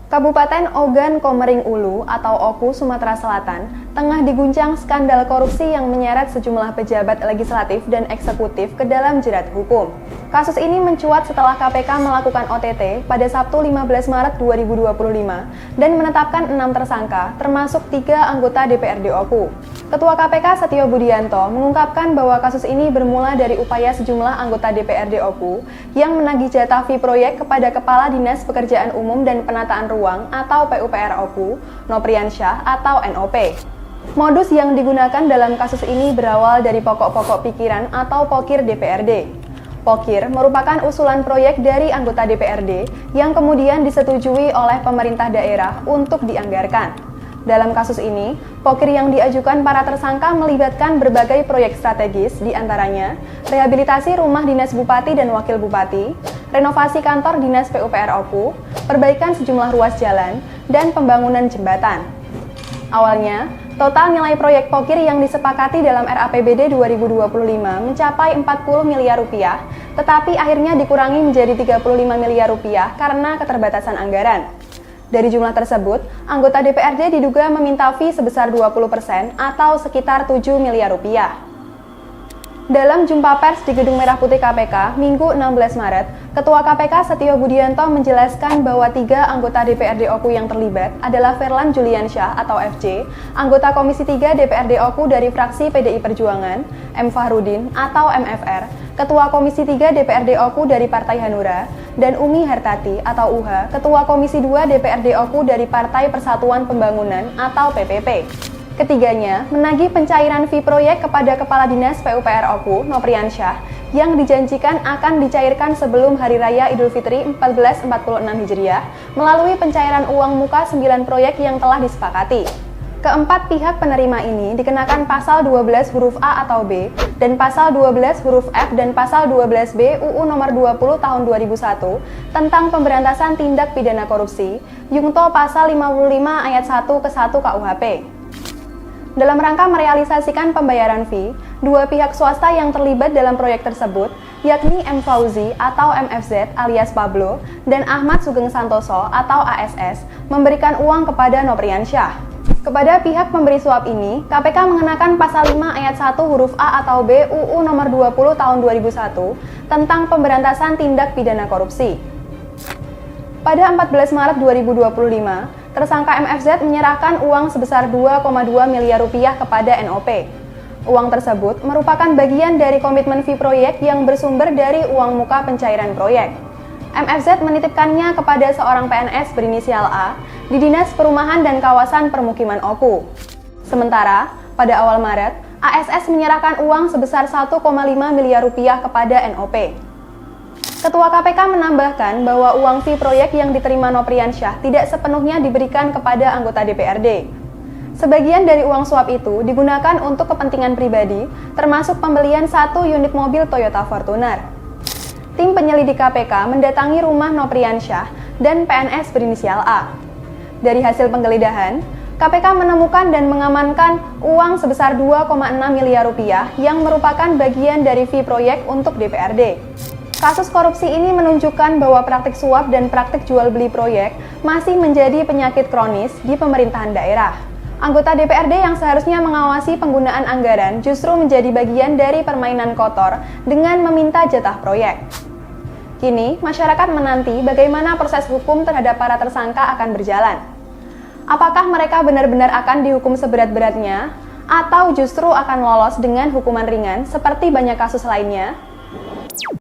Kabupaten Ogan Komering Ulu atau Oku, Sumatera Selatan, tengah diguncang skandal korupsi yang menyeret sejumlah pejabat legislatif dan eksekutif ke dalam jerat hukum. Kasus ini mencuat setelah KPK melakukan OTT pada Sabtu 15 Maret 2025 dan menetapkan 6 tersangka, termasuk 3 anggota DPRD Oku. Ketua KPK Setio Budianto mengungkapkan bahwa kasus ini bermula dari upaya sejumlah anggota DPRD Oku yang menagih jatah fee proyek kepada Kepala Dinas Pekerjaan Umum dan Penataan Ruang atau PUPR Oku, Nopriansyah atau NOP. Modus yang digunakan dalam kasus ini berawal dari pokok-pokok pikiran atau pokir DPRD. Pokir merupakan usulan proyek dari anggota DPRD yang kemudian disetujui oleh pemerintah daerah untuk dianggarkan. Dalam kasus ini, pokir yang diajukan para tersangka melibatkan berbagai proyek strategis, diantaranya rehabilitasi rumah dinas bupati dan wakil bupati, renovasi kantor dinas PUPR Oku, perbaikan sejumlah ruas jalan, dan pembangunan jembatan. Awalnya, total nilai proyek pokir yang disepakati dalam RAPBD 2025 mencapai 40 miliar rupiah, tetapi akhirnya dikurangi menjadi 35 miliar rupiah karena keterbatasan anggaran. Dari jumlah tersebut, anggota DPRD diduga meminta fee sebesar 20% atau sekitar 7 miliar rupiah. Dalam jumpa pers di Gedung Merah Putih KPK, Minggu 16 Maret, Ketua KPK Setio Budianto menjelaskan bahwa 3 anggota DPRD Oku yang terlibat adalah Ferlan Juliansyah atau FC, anggota Komisi 3 DPRD Oku dari fraksi PDI Perjuangan, M. Fahrudin atau MFR, Ketua Komisi 3 DPRD Oku dari Partai Hanura, dan Umi Hartati atau UHA, Ketua Komisi 2 DPRD Oku dari Partai Persatuan Pembangunan atau PPP. Ketiganya menagih pencairan fee proyek kepada Kepala Dinas PUPR Oku, Nopriansyah, yang dijanjikan akan dicairkan sebelum Hari Raya Idul Fitri 1446 Hijriah melalui pencairan uang muka 9 proyek yang telah disepakati. Keempat pihak penerima ini dikenakan pasal 12 huruf A atau B dan pasal 12 huruf F dan pasal 12B UU nomor 20 tahun 2001 tentang pemberantasan tindak pidana korupsi, Yungto pasal 55 ayat 1 ke 1 KUHP. Dalam rangka merealisasikan pembayaran fee, 2 pihak swasta yang terlibat dalam proyek tersebut, yakni M. Fauzi atau MFZ alias Pablo dan Ahmad Sugeng Santoso atau ASS, memberikan uang kepada Nopriansyah. Kepada pihak pemberi suap ini, KPK mengenakan pasal 5 ayat 1 huruf A atau B UU nomor 20 tahun 2001 tentang pemberantasan tindak pidana korupsi. Pada 14 Maret 2025, tersangka MFZ menyerahkan uang sebesar 2,2 miliar rupiah kepada NOP. Uang tersebut merupakan bagian dari komitmen fee proyek yang bersumber dari uang muka pencairan proyek. MFZ menitipkannya kepada seorang PNS berinisial A di Dinas Perumahan dan Kawasan Permukiman Oku. Sementara, pada awal Maret, ASS menyerahkan uang sebesar 1,5 miliar rupiah kepada NOP. Ketua KPK menambahkan bahwa uang fee proyek yang diterima Nopriansyah tidak sepenuhnya diberikan kepada anggota DPRD. Sebagian dari uang suap itu digunakan untuk kepentingan pribadi, termasuk pembelian 1 unit mobil Toyota Fortuner. Tim penyelidik KPK mendatangi rumah Nopriansyah dan PNS berinisial A. Dari hasil penggeledahan, KPK menemukan dan mengamankan uang sebesar 2,6 miliar rupiah yang merupakan bagian dari fee proyek untuk DPRD. Kasus korupsi ini menunjukkan bahwa praktik suap dan praktik jual beli proyek masih menjadi penyakit kronis di pemerintahan daerah. Anggota DPRD yang seharusnya mengawasi penggunaan anggaran justru menjadi bagian dari permainan kotor dengan meminta jatah proyek. Kini, masyarakat menanti bagaimana proses hukum terhadap para tersangka akan berjalan. Apakah mereka benar-benar akan dihukum seberat-beratnya, atau justru akan lolos dengan hukuman ringan seperti banyak kasus lainnya?